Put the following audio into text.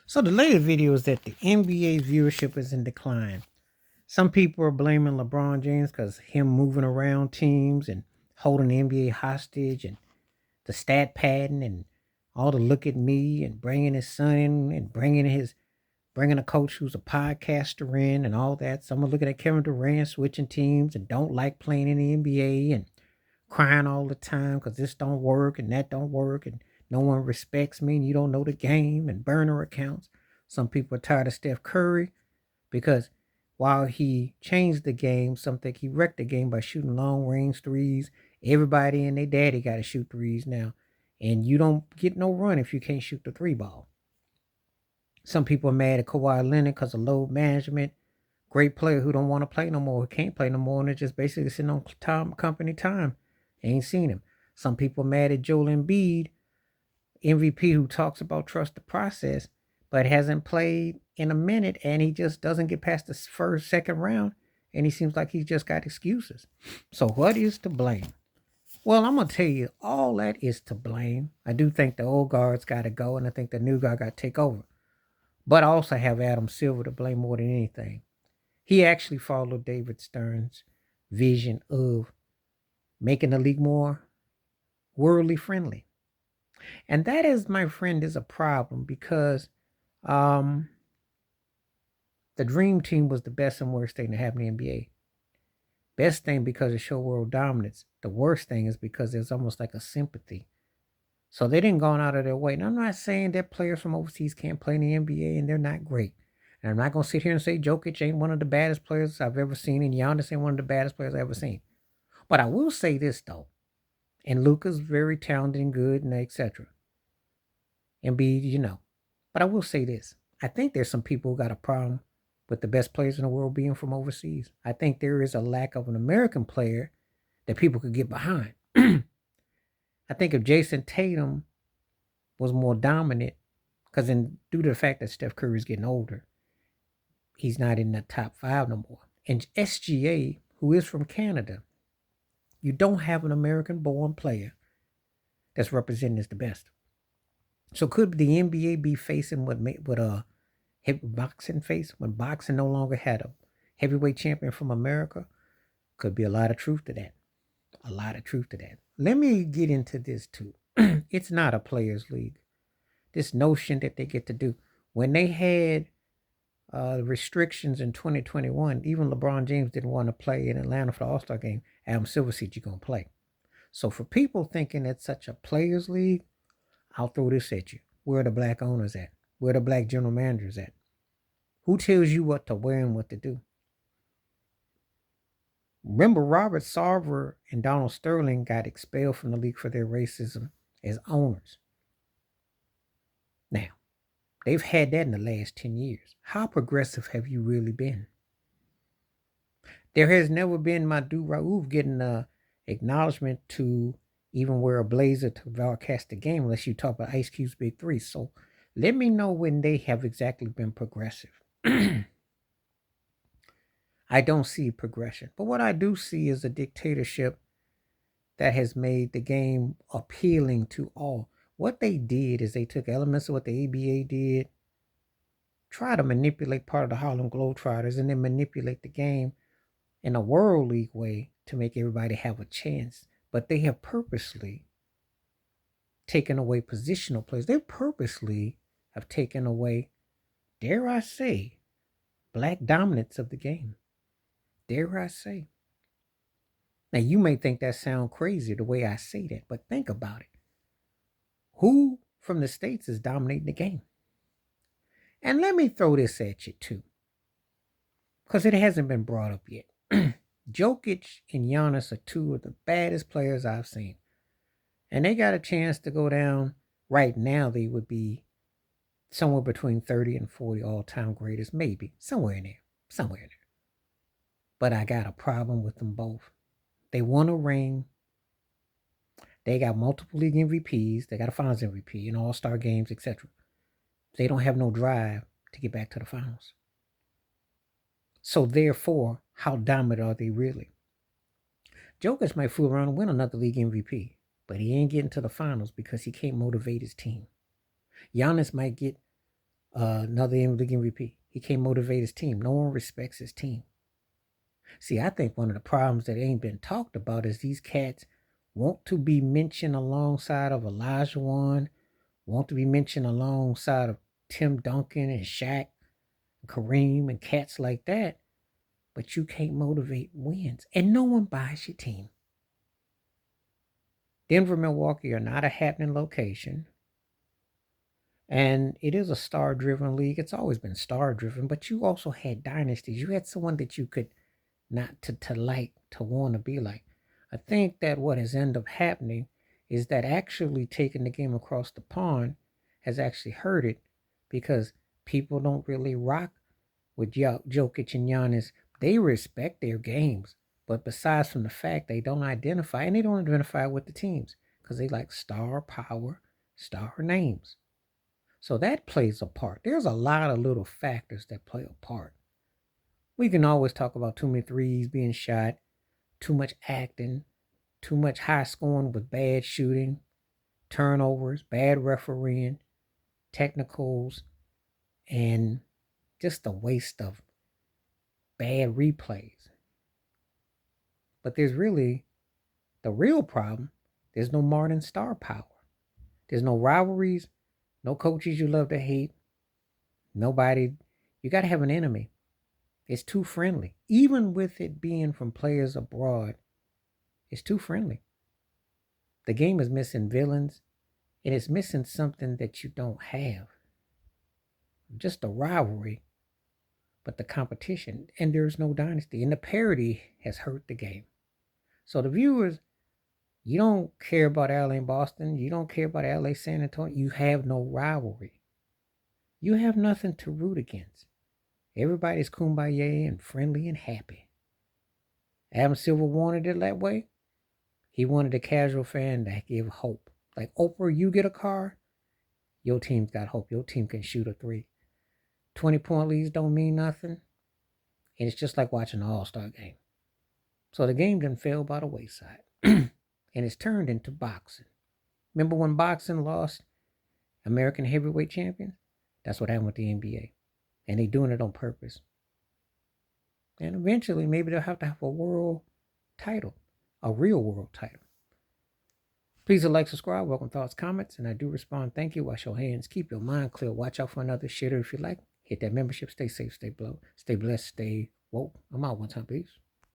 So the latest video is that the NBA viewership is in decline. Some people are blaming LeBron James because him moving around teams and holding the NBA hostage and the stat padding and all the look at me and bringing his son in and bringing a coach who's a podcaster in and all that. Some are looking at Kevin Durant switching teams and don't like playing in the NBA and crying all the time because this don't work and that don't work and no one respects me and you don't know the game and burner accounts. Some people are tired of Steph Curry because while he changed the game, some think he wrecked the game by shooting long range threes. Everybody and their daddy got to shoot threes now. And you don't get no run if you can't shoot the three ball. Some people are mad at Kawhi Leonard because of load management. Great player who don't want to play no more, who can't play no more, and they're just basically sitting on company time. Ain't seen him. Some people are mad at Joel Embiid, MVP, who talks about trust the process, but hasn't played in a minute, and he just doesn't get past the second round, and he seems like he's just got excuses. So what is to blame? Well, I'm gonna tell you, all that is to blame. I do think the old guard's got to go, and I think the new guard got to take over. But I also have Adam Silver to blame more than anything. He actually followed David Stern's vision of making the league more worldly friendly. And that is, my friend, is a problem because um, the dream team was the best and worst thing to happen in the NBA. Best thing because it showed world dominance. The worst thing is because there's almost like a sympathy. So they didn't go out of their way. And I'm not saying that players from overseas can't play in the NBA and they're not great. And I'm not going to sit here and say Jokic ain't one of the baddest players I've ever seen, and Giannis ain't one of the baddest players I've ever seen. But I will say this, though. And Luka's very talented and good and etc. Embiid, you know. But I will say this. I think there's some people who got a problem with the best players in the world being from overseas. I think there is a lack of an American player that people could get behind. I think if Jason Tatum was more dominant, because due to the fact that Steph Curry is getting older, he's not in the top 5 no more. And SGA, who is from Canada, you don't have an American-born player that's represented as the best. So could the NBA be facing what heavy boxing face when boxing no longer had a heavyweight champion from America? Could be a lot of truth to that. A lot of truth to that. Let me get into this too. It's not a players' league. This notion that they get to do when they had restrictions in 2021, even LeBron James didn't want to play in Atlanta for the All-Star game. Adam Silver said you're going to play. So for people thinking it's such a players' league, I'll throw this at you. Where are the black owners at? Where are the black general managers at? Who tells you what to wear and what to do? Remember, Robert Sarver and Donald Sterling got expelled from the league for their racism as owners. Now, they've had that in the last 10 years. How progressive have you really been? There has never been Madhu Rauf getting acknowledgement to even wear a blazer to broadcast the game unless you talk about Ice Cube's Big Three. So let me know when they have exactly been progressive. I don't see progression. But what I do see is a dictatorship that has made the game appealing to all. What they did is they took elements of what the ABA did, try to manipulate part of the Harlem Globetrotters, and then manipulate the game in a World League way to make everybody have a chance. But they have purposely taken away positional players. They purposely have taken away, dare I say, black dominance of the game. Dare I say. Now, you may think that sounds crazy the way I say that, but think about it. Who from the States is dominating the game? And let me throw this at you, too, because it hasn't been brought up yet. Jokic and Giannis are two of the baddest players I've seen. And they got a chance to go down. Right now, they would be somewhere between 30 and 40 all-time greatest, maybe. Somewhere in there. Somewhere in there. But I got a problem with them both. They won a ring. They got multiple league MVPs. They got a finals MVP in all-star games, etc. They don't have no drive to get back to the finals. So therefore, how dominant are they really? Jokic might fool around and win another league MVP, but he ain't getting to the finals because he can't motivate his team. Giannis might get another league MVP. He can't motivate his team. No one respects his team. See, I think one of the problems that ain't been talked about is these cats want to be mentioned alongside of Elijah Wan, want to be mentioned alongside of Tim Duncan and Shaq, and Kareem and cats like that, but you can't motivate wins. And no one buys your team. Denver, Milwaukee are not a happening location. And it is a star driven league. It's always been star driven, but you also had dynasties. You had someone that you could not to like, to want to be like. I think that what has ended up happening is that actually taking the game across the pond has actually hurt it because people don't really rock with Jokic and Giannis. They respect their games, but besides from the fact they don't identify, and they don't identify with the teams because they like star power, star names. So that plays a part. There's a lot of little factors that play a part. We can always talk about too many threes being shot, too much acting, too much high scoring with bad shooting, turnovers, bad refereeing, technicals, and just a waste of bad replays. But there's really the real problem. There's no more than star power. There's no rivalries, no coaches you love to hate, nobody. You got to have an enemy. It's too friendly. Even with it being from players abroad, it's too friendly. The game is missing villains, and it's missing something that you don't have. Just a rivalry, but the competition, and there's no dynasty. And the parity has hurt the game. So the viewers, you don't care about LA and Boston. You don't care about LA, San Antonio. You have no rivalry. You have nothing to root against. Everybody's kumbaya and friendly and happy. Adam Silver wanted it that way. He wanted a casual fan to give hope. Like, Oprah, you get a car, your team's got hope. Your team can shoot a three. 20-point leads don't mean nothing. And it's just like watching an all-star game. So the game done fell by the wayside. And it's turned into boxing. Remember when boxing lost American heavyweight champions? That's what happened with the NBA. And they're doing it on purpose. And eventually, maybe they'll have to have a world title, a real world title. Please like, subscribe, welcome thoughts, comments, and I do respond. Thank you. Wash your hands. Keep your mind clear. Watch out for another shitter if you like. Hit that membership. Stay safe, stay blessed, stay woke. I'm out one time. Peace.